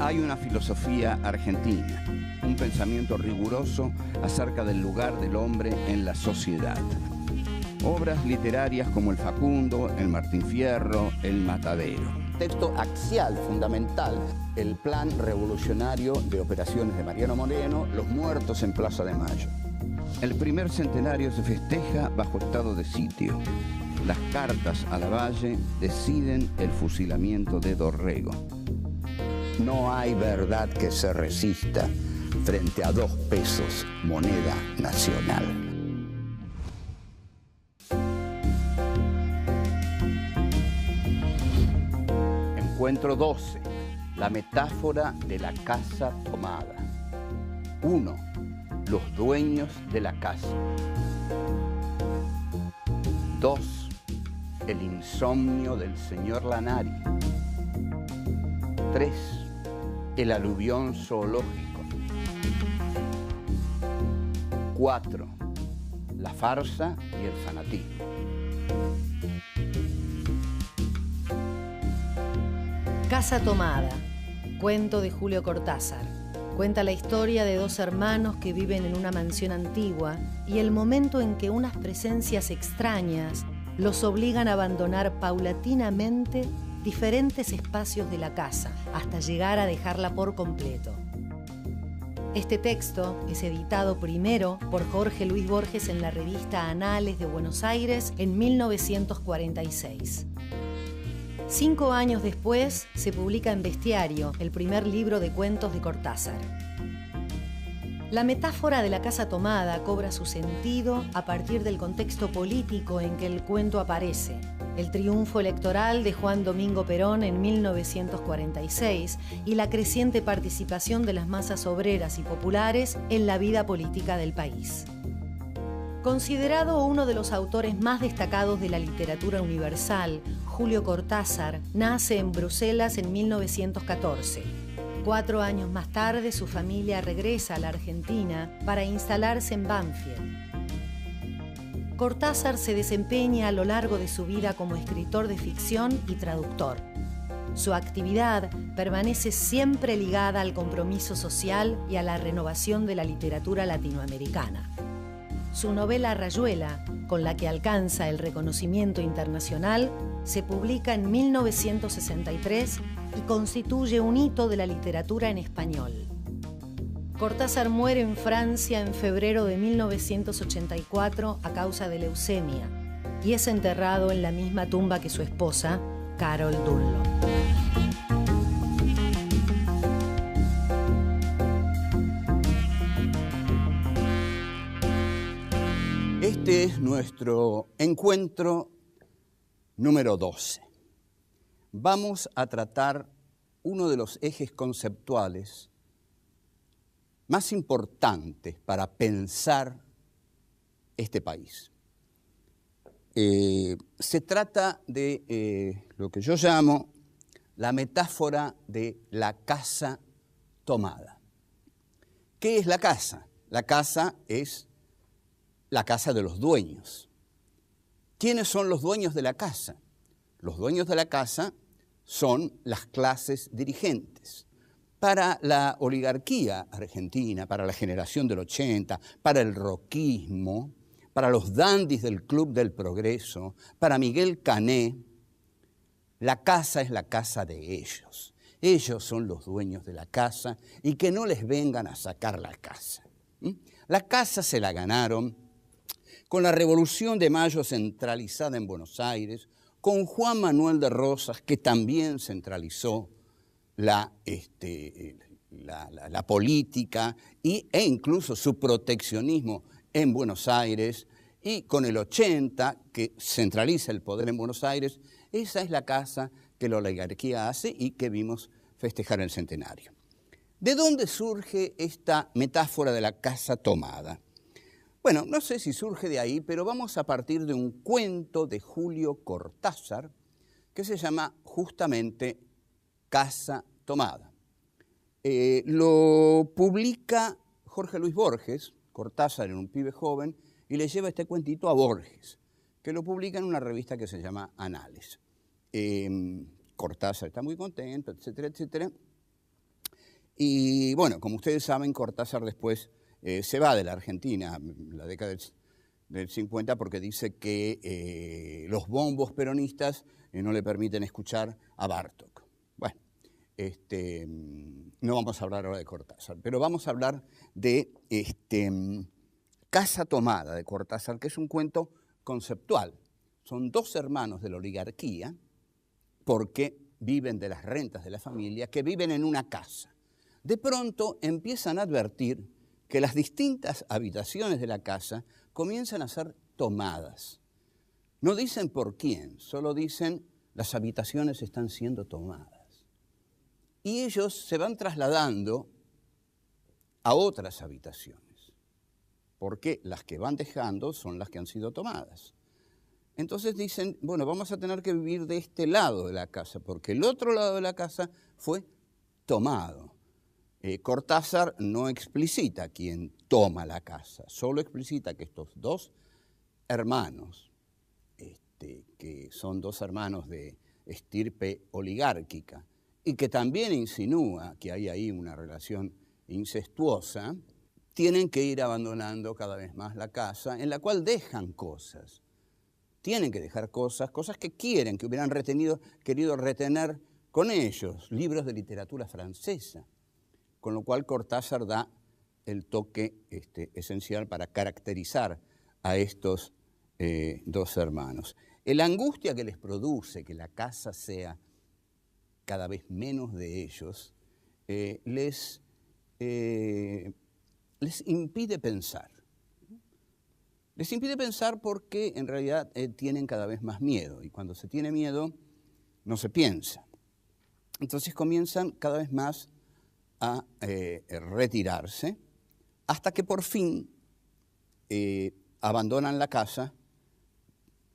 Hay una filosofía argentina, un pensamiento riguroso acerca del lugar del hombre en la sociedad. Obras literarias como El Facundo, El Martín Fierro, El Matadero. Texto axial, fundamental, el plan revolucionario de operaciones de Mariano Moreno, Los muertos en Plaza de Mayo. El primer centenario se festeja bajo estado de sitio. Las cartas a Lavalle deciden el fusilamiento de Dorrego. No hay verdad que se resista frente a 2 pesos, moneda nacional. Encuentro 12. La metáfora de la casa tomada. 1. Los dueños de la casa. 2. El insomnio del señor Lanari. 3. El aluvión zoológico. 4. La farsa y el fanatismo. Casa tomada, cuento de Julio Cortázar. Cuenta la historia de 2 hermanos que viven en una mansión antigua y el momento en que unas presencias extrañas los obligan a abandonar paulatinamente diferentes espacios de la casa hasta llegar a dejarla por completo. Este texto es editado primero por Jorge Luis Borges en la revista Anales de Buenos Aires en 1946. 5 años después se publica en Bestiario, el primer libro de cuentos de Cortázar. La metáfora de la casa tomada cobra su sentido a partir del contexto político en que el cuento aparece. El triunfo electoral de Juan Domingo Perón en 1946 y la creciente participación de las masas obreras y populares en la vida política del país. Considerado uno de los autores más destacados de la literatura universal, Julio Cortázar nace en Bruselas en 1914. 4 años más tarde, su familia regresa a la Argentina para instalarse en Banfield. Cortázar se desempeña a lo largo de su vida como escritor de ficción y traductor. Su actividad permanece siempre ligada al compromiso social y a la renovación de la literatura latinoamericana. Su novela Rayuela, con la que alcanza el reconocimiento internacional, se publica en 1963 y constituye un hito de la literatura en español. Cortázar muere en Francia en febrero de 1984 a causa de leucemia y es enterrado en la misma tumba que su esposa, Carol Dunlop. Este es nuestro encuentro número 12. Vamos a tratar uno de los ejes conceptuales más importantes para pensar este país. Se trata de lo que yo llamo la metáfora de la casa tomada. ¿Qué es la casa? La casa es la casa de los dueños. ¿Quiénes son los dueños de la casa? Los dueños de la casa son las clases dirigentes. Para la oligarquía argentina, para la generación del 80, para el rockismo, para los dandis del Club del Progreso, para Miguel Cané, la casa es la casa de ellos. Ellos son los dueños de la casa y que no les vengan a sacar la casa. La casa se la ganaron con la Revolución de Mayo centralizada en Buenos Aires, con Juan Manuel de Rosas, que también centralizó la política e incluso su proteccionismo en Buenos Aires, y con el 80, que centraliza el poder en Buenos Aires. Esa es la casa que la oligarquía hace y que vimos festejar el centenario. ¿De dónde surge esta metáfora de la casa tomada? Bueno, no sé si surge de ahí, pero vamos a partir de un cuento de Julio Cortázar que se llama justamente Casa Tomada. Lo publica Jorge Luis Borges, Cortázar era un pibe joven, y le lleva este cuentito a Borges, que lo publica en una revista que se llama Anales. Cortázar está muy contento, etcétera, etcétera. Y bueno, como ustedes saben, Cortázar después se va de la Argentina, la década del 50, porque dice que los bombos peronistas no le permiten escuchar a Bartók. Bueno, no vamos a hablar ahora de Cortázar, pero vamos a hablar de Casa Tomada de Cortázar, que es un cuento conceptual. Son dos hermanos de la oligarquía, porque viven de las rentas de la familia, que viven en una casa. De pronto empiezan a advertir que las distintas habitaciones de la casa comienzan a ser tomadas. No dicen por quién, solo dicen las habitaciones están siendo tomadas. Y ellos se van trasladando a otras habitaciones, porque las que van dejando son las que han sido tomadas. Entonces dicen, bueno, vamos a tener que vivir de este lado de la casa, porque el otro lado de la casa fue tomado. Cortázar no explicita quién toma la casa, solo explicita que estos dos hermanos, que son dos hermanos de estirpe oligárquica, y que también insinúa que hay ahí una relación incestuosa, tienen que ir abandonando cada vez más la casa, en la cual dejan cosas. Tienen que dejar cosas que quieren, que hubieran querido retener con ellos, libros de literatura francesa, con lo cual Cortázar da el toque esencial para caracterizar a estos dos hermanos. La angustia que les produce que la casa sea cada vez menos de ellos, les impide pensar. Les impide pensar porque en realidad tienen cada vez más miedo, y cuando se tiene miedo no se piensa. Entonces comienzan cada vez más a retirarse, hasta que por fin abandonan la casa,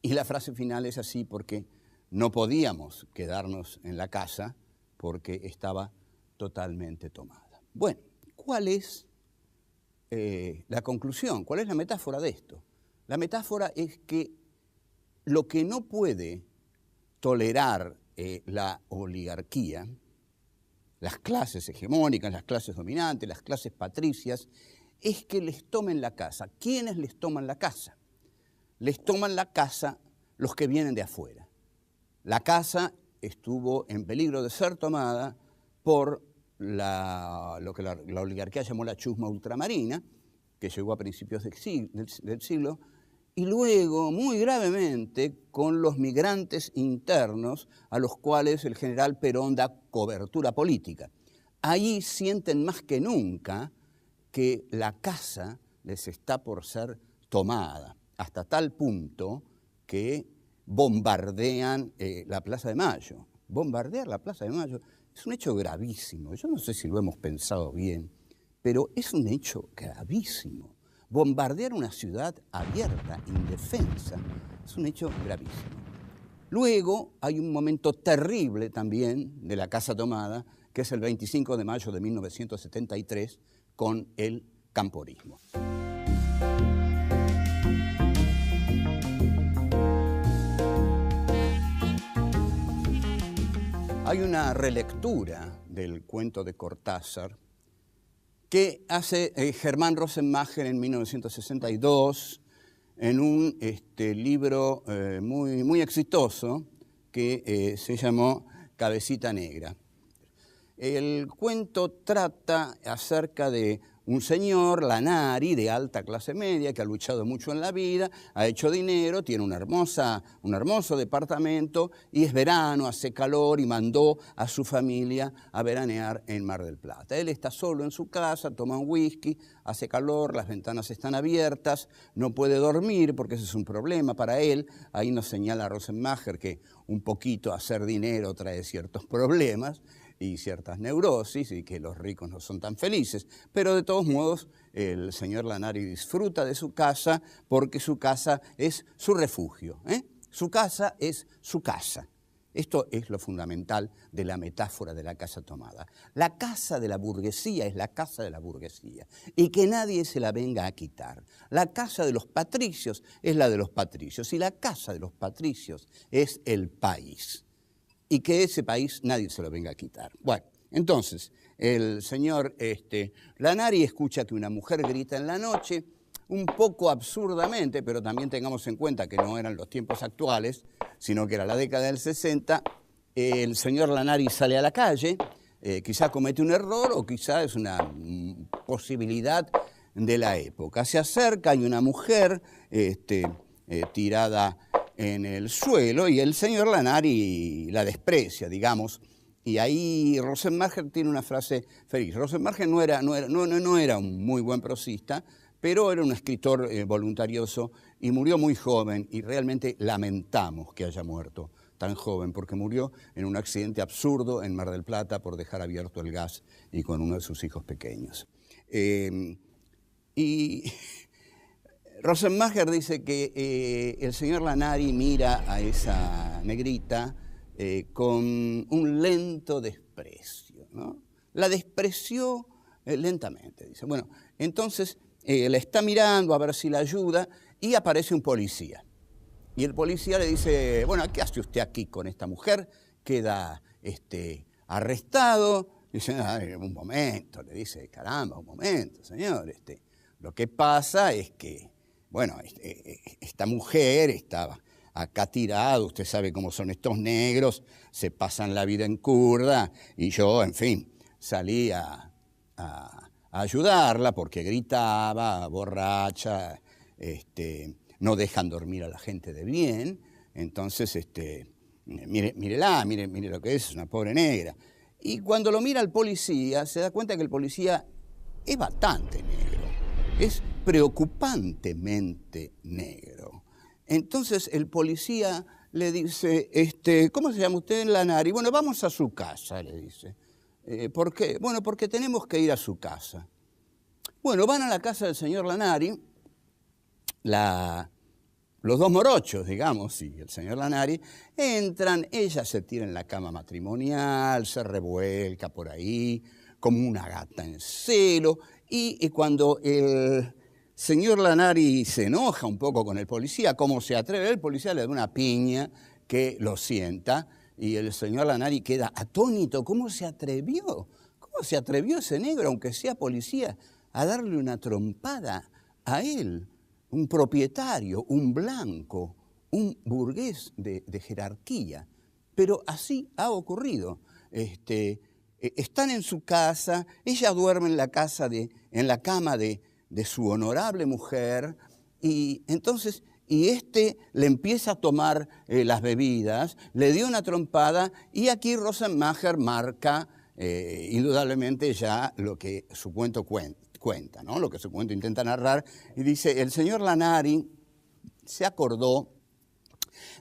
y la frase final es así porque no podíamos quedarnos en la casa porque estaba totalmente tomada. Bueno, ¿cuál es la conclusión? ¿Cuál es la metáfora de esto? La metáfora es que lo que no puede tolerar la oligarquía, las clases hegemónicas, las clases dominantes, las clases patricias, es que les tomen la casa. ¿Quiénes les toman la casa? Les toman la casa los que vienen de afuera. La casa estuvo en peligro de ser tomada por lo que la oligarquía llamó la chusma ultramarina, que llegó a principios del siglo, y luego, muy gravemente, con los migrantes internos a los cuales el general Perón da cobertura política. Ahí sienten más que nunca que la casa les está por ser tomada, hasta tal punto que bombardean la Plaza de Mayo. Bombardear la Plaza de Mayo es un hecho gravísimo. Yo no sé si lo hemos pensado bien, pero es un hecho gravísimo. Bombardear una ciudad abierta, indefensa, es un hecho gravísimo. Luego hay un momento terrible también de la casa tomada, que es el 25 de mayo de 1973, con el camporismo. Hay una relectura del cuento de Cortázar que hace Germán Rosenmacher en 1962 en un libro muy exitoso que se llamó Cabecita Negra. El cuento trata acerca de un señor, Lanari, de alta clase media, que ha luchado mucho en la vida, ha hecho dinero, tiene un hermoso departamento, y es verano, hace calor, y mandó a su familia a veranear en Mar del Plata. Él está solo en su casa, toma un whisky, hace calor, las ventanas están abiertas, no puede dormir porque ese es un problema para él. Ahí nos señala Rosenmacher que un poquito hacer dinero trae ciertos problemas y ciertas neurosis, y que los ricos no son tan felices. Pero de todos modos, el señor Lanari disfruta de su casa porque su casa es su refugio. Su casa es su casa. Esto es lo fundamental de la metáfora de la casa tomada. La casa de la burguesía es la casa de la burguesía, y que nadie se la venga a quitar. La casa de los patricios es la de los patricios, y la casa de los patricios es el país. Y que ese país nadie se lo venga a quitar. Bueno, Entonces, el señor Lanari escucha que una mujer grita en la noche, un poco absurdamente, pero también tengamos en cuenta que no eran los tiempos actuales, sino que era la década del 60, el señor Lanari sale a la calle, quizá comete un error o quizá es una posibilidad de la época. Se acerca, hay una mujer tirada en el suelo y el señor Lanari la desprecia, digamos. Y ahí Rosenmacher tiene una frase feliz. Rosenmacher no era un muy buen prosista, pero era un escritor voluntarioso y murió muy joven y realmente lamentamos que haya muerto tan joven porque murió en un accidente absurdo en Mar del Plata por dejar abierto el gas y con uno de sus hijos pequeños. Y Rosenmacher dice que el señor Lanari mira a esa negrita con un lento desprecio, ¿no? La despreció lentamente, dice. Bueno, entonces la está mirando a ver si la ayuda y aparece un policía. Y el policía le dice, bueno, ¿qué hace usted aquí con esta mujer? Queda arrestado. Dice, un momento, le dice, caramba, un momento, señor. Lo que pasa es que, bueno, esta mujer estaba acá tirada, usted sabe cómo son estos negros, se pasan la vida en curda, y yo, en fin, salí a ayudarla porque gritaba, borracha, no dejan dormir a la gente de bien, entonces, mírela, mire lo que es una pobre negra. Y cuando lo mira el policía, se da cuenta que el policía es bastante negro, es preocupantemente negro. Entonces el policía le dice, ¿cómo se llama usted? Lanari. Bueno, vamos a su casa, le dice. ¿Por qué? Bueno, porque tenemos que ir a su casa. Bueno, van a la casa del señor Lanari, los dos morochos, digamos, y el señor Lanari, entran, ella se tira en la cama matrimonial, se revuelca por ahí, como una gata en celo, y cuando el señor Lanari se enoja un poco con el policía, ¿cómo se atreve? El policía le da una piña que lo sienta, y el señor Lanari queda atónito. ¿Cómo se atrevió? ¿Cómo se atrevió ese negro, aunque sea policía, a darle una trompada a él? Un propietario, un blanco, un burgués de jerarquía. Pero así ha ocurrido. Están en su casa, ella duerme en la cama de su honorable mujer, y entonces le empieza a tomar las bebidas, le dio una trompada, y aquí Rosenmacher marca indudablemente ya lo que su cuento cuenta, ¿no? Lo que su cuento intenta narrar, y dice, el señor Lanari se acordó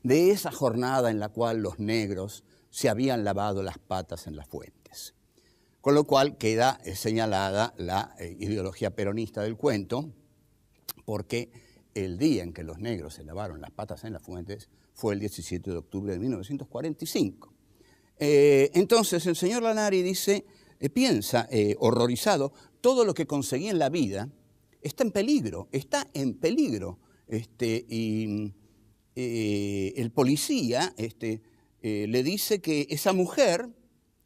de esa jornada en la cual los negros se habían lavado las patas en las fuentes. Con lo cual queda señalada la ideología peronista del cuento, porque el día en que los negros se lavaron las patas en las fuentes fue el 17 de octubre de 1945. Entonces el señor Lanari dice, piensa, horrorizado, todo lo que conseguí en la vida está en peligro, y el policía le dice que esa mujer,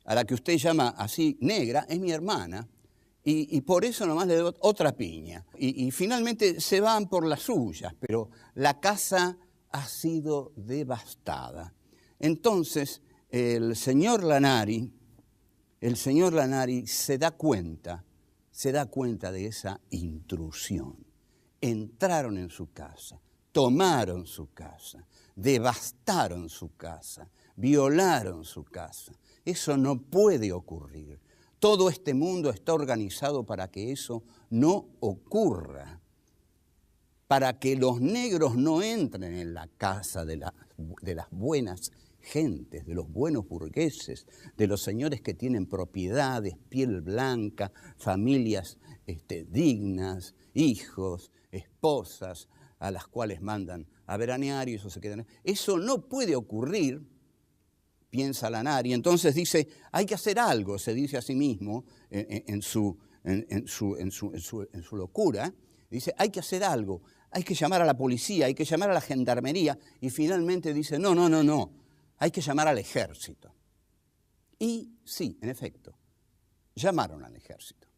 a la que usted llama así negra, es mi hermana, y por eso nomás le doy otra piña. Y finalmente se van por las suyas, pero la casa ha sido devastada. Entonces el señor Lanari se da cuenta de esa intrusión. Entraron en su casa, tomaron su casa, devastaron su casa, violaron su casa. Eso no puede ocurrir. Todo este mundo está organizado para que eso no ocurra, para que los negros no entren en la casa de las buenas gentes, de los buenos burgueses, de los señores que tienen propiedades, piel blanca, familias dignas, hijos, esposas, a las cuales mandan a veranear y eso se quedan. Eso no puede ocurrir, piensa Lanari. Entonces dice, hay que hacer algo, se dice a sí mismo en su locura. Dice, hay que hacer algo, hay que llamar a la policía, hay que llamar a la gendarmería. Y finalmente dice, no, hay que llamar al ejército. Y sí, en efecto, llamaron al ejército.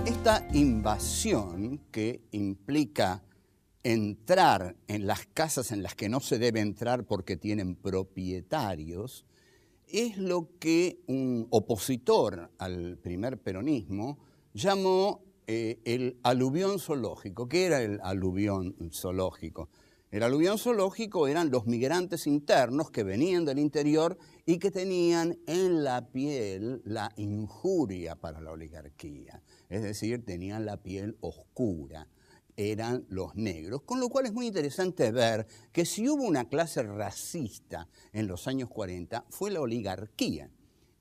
Esta invasión que implica entrar en las casas en las que no se debe entrar porque tienen propietarios, es lo que un opositor al primer peronismo llamó el aluvión zoológico. ¿Qué era el aluvión zoológico? El aluvión zoológico eran los migrantes internos que venían del interior y que tenían en la piel la injuria para la oligarquía. Es decir, tenían la piel oscura, eran los negros. Con lo cual es muy interesante ver que si hubo una clase racista en los años 40 fue la oligarquía.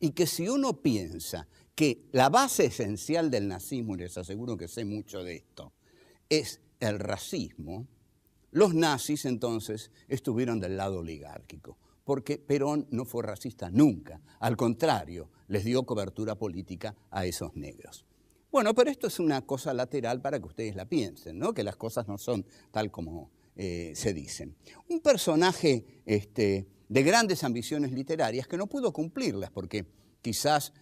Y que si uno piensa que la base esencial del nazismo, y les aseguro que sé mucho de esto, es el racismo, los nazis entonces estuvieron del lado oligárquico, porque Perón no fue racista nunca, al contrario, les dio cobertura política a esos negros. Bueno, pero esto es una cosa lateral para que ustedes la piensen, ¿no? Que las cosas no son tal como se dicen. Un personaje de grandes ambiciones literarias que no pudo cumplirlas, porque quizás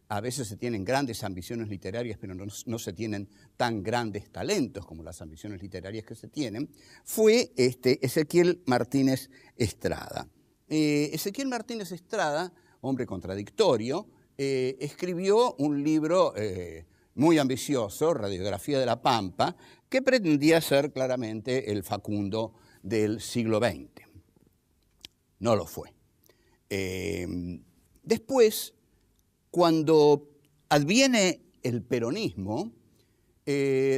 a veces se tienen grandes ambiciones literarias, pero no se tienen tan grandes talentos como las ambiciones literarias que se tienen, fue Ezequiel Martínez Estrada. Ezequiel Martínez Estrada, hombre contradictorio, escribió un libro muy ambicioso, Radiografía de la Pampa, que pretendía ser claramente el Facundo del siglo XX. No lo fue. Después, cuando adviene el peronismo,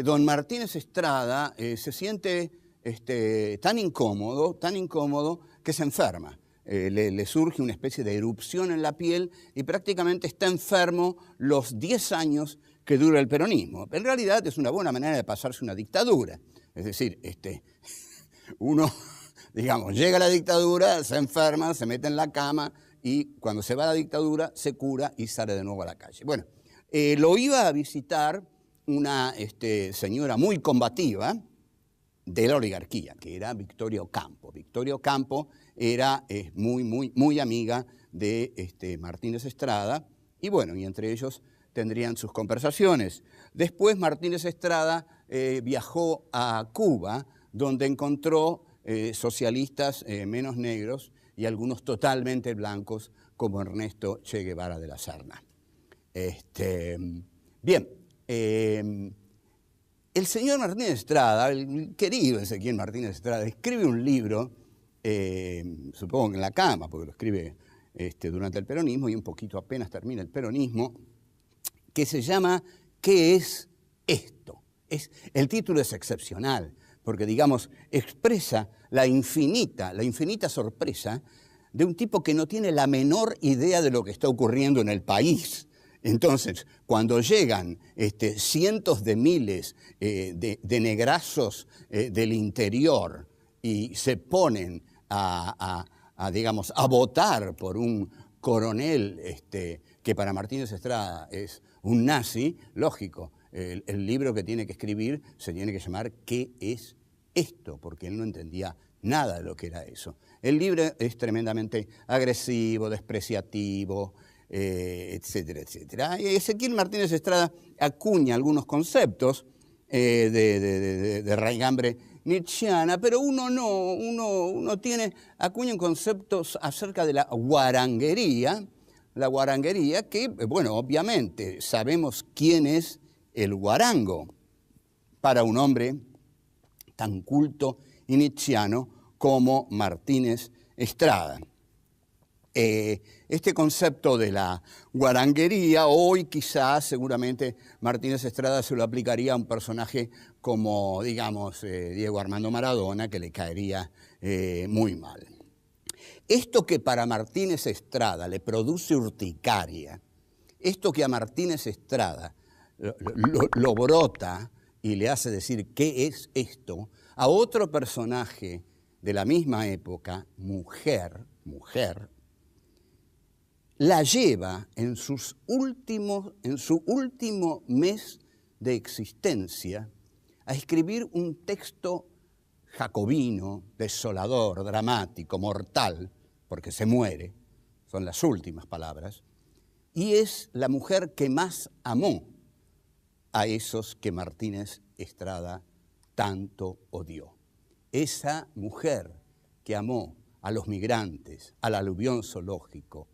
don Martínez Estrada se siente tan incómodo que se enferma. Le surge una especie de erupción en la piel y prácticamente está enfermo los 10 años que dura el peronismo. En realidad es una buena manera de pasarse una dictadura. Es decir, uno, digamos, llega a la dictadura, se enferma, se mete en la cama y cuando se va a la dictadura se cura y sale de nuevo a la calle. Bueno, lo iba a visitar una señora muy combativa de la oligarquía, que era Victoria Ocampo. Victoria Ocampo era muy amiga de Martínez Estrada y bueno, y entre ellos tendrían sus conversaciones. Después Martínez Estrada viajó a Cuba, donde encontró socialistas menos negros y algunos totalmente blancos, como Ernesto Che Guevara de la Serna. Bien, el señor Martínez Estrada, el querido Ezequiel Martínez Estrada, escribe un libro, supongo que en la cama, porque lo escribe durante el peronismo y un poquito apenas termina el peronismo, que se llama ¿Qué es esto? El título es excepcional, porque, digamos, expresa la infinita sorpresa de un tipo que no tiene la menor idea de lo que está ocurriendo en el país. Entonces, cuando llegan cientos de miles de negrazos del interior y se ponen digamos, a votar por un coronel que para Martínez Estrada es un nazi, lógico, el libro que tiene que escribir se tiene que llamar ¿Qué es esto? Porque él no entendía nada de lo que era eso. El libro es tremendamente agresivo, despreciativo, etcétera, etcétera. Ezequiel Martínez Estrada acuña algunos conceptos de raigambre nietzscheana, pero uno acuña conceptos acerca de la guaranguería que, bueno, obviamente sabemos quién es el guarango para un hombre tan culto y nietzscheano como Martínez Estrada. Este concepto de la guaranguería, hoy quizás, seguramente, Martínez Estrada se lo aplicaría a un personaje como, digamos, Diego Armando Maradona, que le caería muy mal. Esto que para Martínez Estrada le produce urticaria, esto que a Martínez Estrada lo brota y le hace decir ¿qué es esto?, a otro personaje de la misma época, mujer, la lleva en su último mes de existencia a escribir un texto jacobino, desolador, dramático, mortal, porque se muere, son las últimas palabras, y es la mujer que más amó a esos que Martínez Estrada tanto odió. Esa mujer que amó a los migrantes, al aluvión zoológico,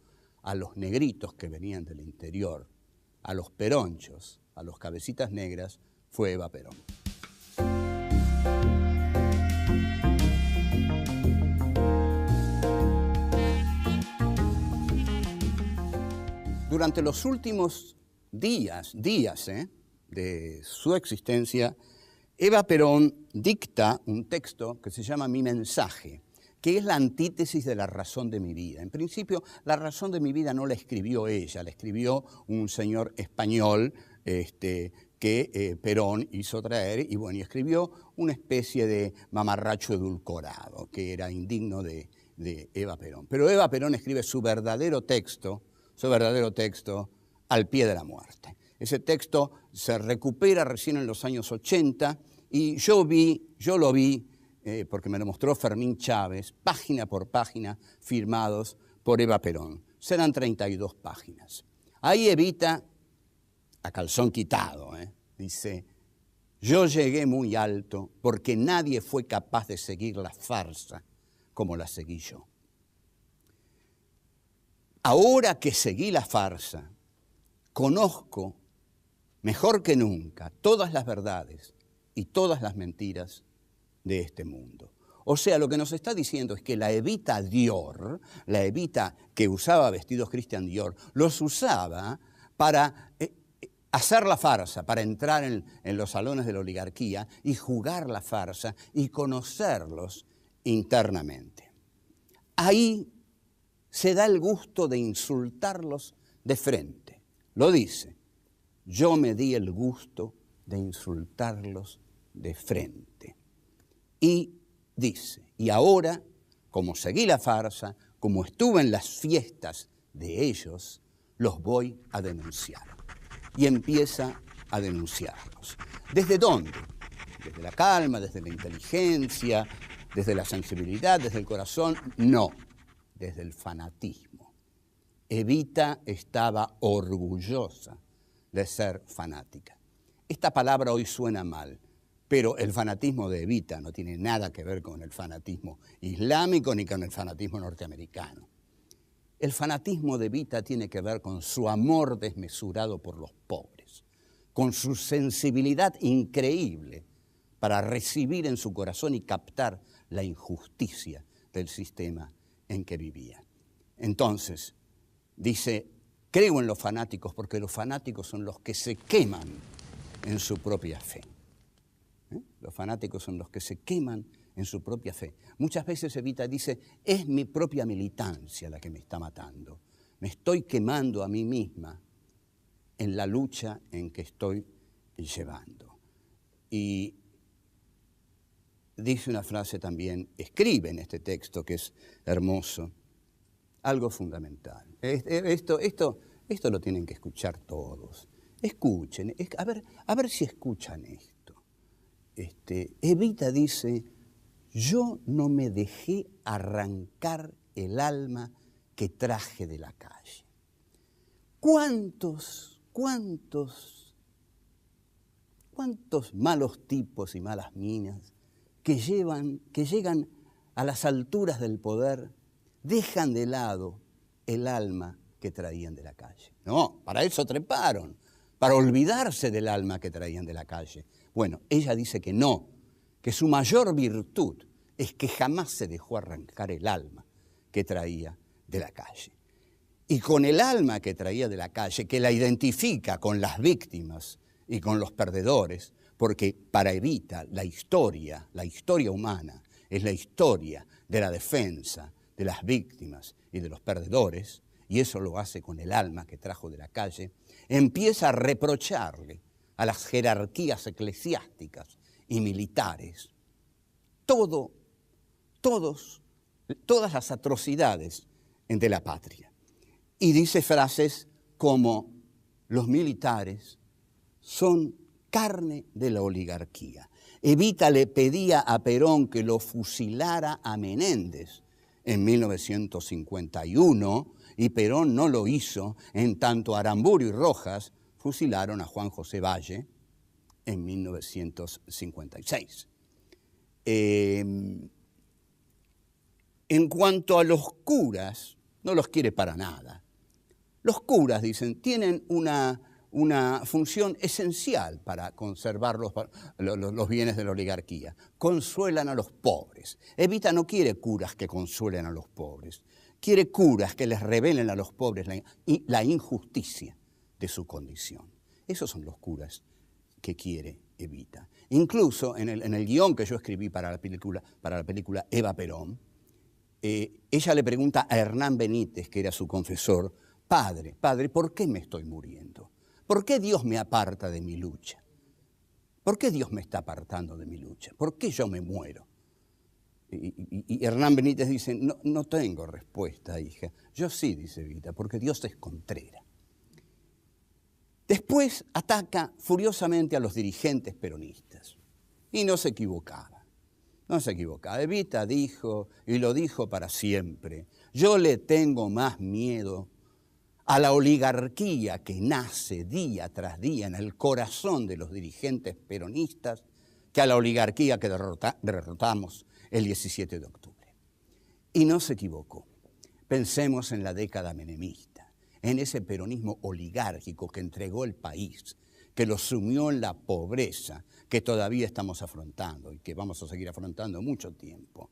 a los negritos que venían del interior, a los peronchos, a los cabecitas negras, fue Eva Perón. Durante los últimos días de su existencia, Eva Perón dicta un texto que se llama Mi mensaje, que es la antítesis de La razón de mi vida. En principio, La razón de mi vida no la escribió ella, la escribió un señor español que Perón hizo traer, y bueno, y escribió una especie de mamarracho edulcorado, que era indigno de Eva Perón. Pero Eva Perón escribe su verdadero texto al pie de la muerte. Ese texto se recupera recién en los años 80 y yo lo vi, porque me lo mostró Fermín Chávez, página por página, firmados por Eva Perón. Serán 32 páginas. Ahí Evita, a calzón quitado, dice: yo llegué muy alto porque nadie fue capaz de seguir la farsa como la seguí yo. Ahora que seguí la farsa, conozco mejor que nunca todas las verdades y todas las mentiras de este mundo. O sea, lo que nos está diciendo es que la Evita Dior, la Evita que usaba vestidos Christian Dior, los usaba para hacer la farsa, para entrar en los salones de la oligarquía y jugar la farsa y conocerlos internamente. Ahí se da el gusto de insultarlos de frente. Lo dice: yo me di el gusto de insultarlos de frente. Y dice: y ahora, como seguí la farsa, como estuve en las fiestas de ellos, los voy a denunciar. Y empieza a denunciarlos. ¿Desde dónde? ¿Desde la calma, desde la inteligencia, desde la sensibilidad, desde el corazón? No, desde el fanatismo. Evita estaba orgullosa de ser fanática. Esta palabra hoy suena mal, pero el fanatismo de Evita no tiene nada que ver con el fanatismo islámico ni con el fanatismo norteamericano. El fanatismo de Evita tiene que ver con su amor desmesurado por los pobres, con su sensibilidad increíble para recibir en su corazón y captar la injusticia del sistema en que vivía. Entonces, dice: creo en los fanáticos porque los fanáticos son los que se queman en su propia fe. Los fanáticos son los que se queman en su propia fe. Muchas veces Evita dice: es mi propia militancia la que me está matando. Me estoy quemando a mí misma en la lucha en que estoy llevando. Y dice una frase también, escribe en este texto que es hermoso, algo fundamental. Esto lo tienen que escuchar todos. Escuchen, a ver si escuchan esto. Evita dice: yo no me dejé arrancar el alma que traje de la calle. ¿Cuántos malos tipos y malas minas que llegan a las alturas del poder, dejan de lado el alma que traían de la calle? No, para eso treparon, para olvidarse del alma que traían de la calle. Bueno, ella dice que no, que su mayor virtud es que jamás se dejó arrancar el alma que traía de la calle. Y con el alma que traía de la calle, que la identifica con las víctimas y con los perdedores, porque para Evita la historia humana es la historia de la defensa de las víctimas y de los perdedores, y eso lo hace con el alma que trajo de la calle, empieza a reprocharle a las jerarquías eclesiásticas y militares todas las atrocidades de la patria. Y dice frases como: los militares son carne de la oligarquía. Evita le pedía a Perón que lo fusilara a Menéndez en 1951 y Perón no lo hizo, en tanto Aramburu y Rojas fusilaron a Juan José Valle en 1956. En cuanto a los curas, no los quiere para nada. Los curas, dicen, tienen una función esencial para conservar los bienes de la oligarquía. Consuelan a los pobres. Evita no quiere curas que consuelen a los pobres. Quiere curas que les revelen a los pobres la injusticia de su condición. Esos son los curas que quiere Evita. Incluso en el guión que yo escribí para la película Eva Perón, ella le pregunta a Hernán Benítez, que era su confesor, Padre, ¿por qué me estoy muriendo? ¿Por qué Dios me aparta de mi lucha? ¿Por qué Dios me está apartando de mi lucha? ¿Por qué yo me muero? Y Hernán Benítez dice, no tengo respuesta, hija. Yo sí, dice Evita, porque Dios es contrera. Después ataca furiosamente a los dirigentes peronistas. Y no se equivocaba. No se equivocaba. Evita dijo, y lo dijo para siempre, yo le tengo más miedo a la oligarquía que nace día tras día en el corazón de los dirigentes peronistas que a la oligarquía que derrotamos el 17 de octubre. Y no se equivocó. Pensemos en la década menemista, en ese peronismo oligárquico que entregó el país, que lo sumió en la pobreza que todavía estamos afrontando y que vamos a seguir afrontando mucho tiempo.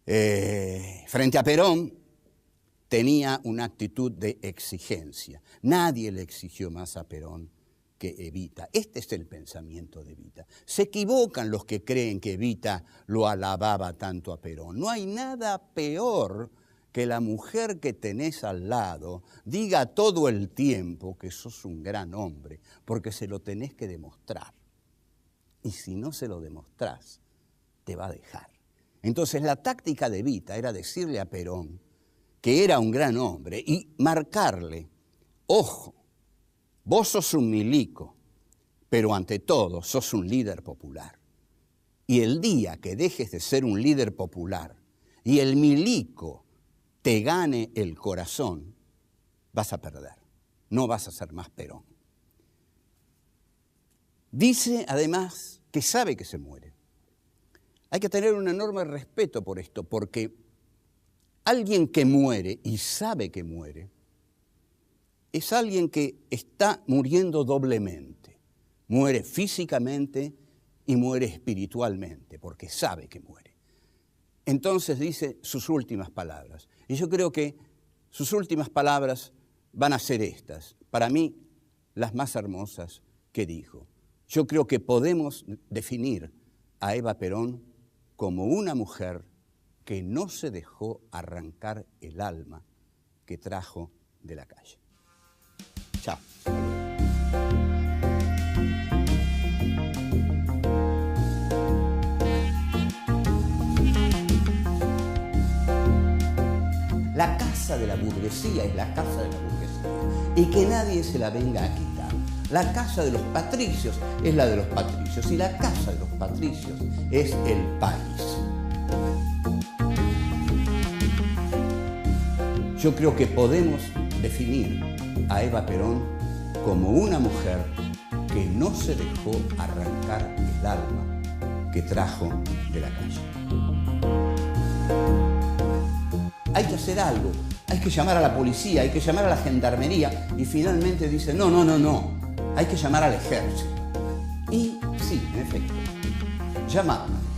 Frente a Perón, tenía una actitud de exigencia. Nadie le exigió más a Perón que Evita. Este es el pensamiento de Evita. Se equivocan los que creen que Evita lo alababa tanto a Perón. No hay nada peor que la mujer que tenés al lado diga todo el tiempo que sos un gran hombre, porque se lo tenés que demostrar. Y si no se lo demostrás, te va a dejar. Entonces la táctica de Evita era decirle a Perón que era un gran hombre y marcarle, ojo, vos sos un milico, pero ante todo sos un líder popular. Y el día que dejes de ser un líder popular y el milico te gane el corazón, vas a perder, no vas a ser más Perón. Dice además que sabe que se muere. Hay que tener un enorme respeto por esto, porque alguien que muere y sabe que muere es alguien que está muriendo doblemente. Muere físicamente y muere espiritualmente, porque sabe que muere. Entonces dice sus últimas palabras. Y yo creo que sus últimas palabras van a ser estas, para mí, las más hermosas que dijo. Yo creo que podemos definir a Eva Perón como una mujer que no se dejó arrancar el alma que trajo de la calle. Chao. La casa de la burguesía es la casa de la burguesía y que nadie se la venga a quitar. La casa de los patricios es la de los patricios y la casa de los patricios es el país. Yo creo que podemos definir a Eva Perón como una mujer que no se dejó arrancar el alma que trajo de la calle. Hay que hacer algo, hay que llamar a la policía, hay que llamar a la gendarmería y finalmente dice, no, hay que llamar al ejército. Y sí, en efecto, llamaron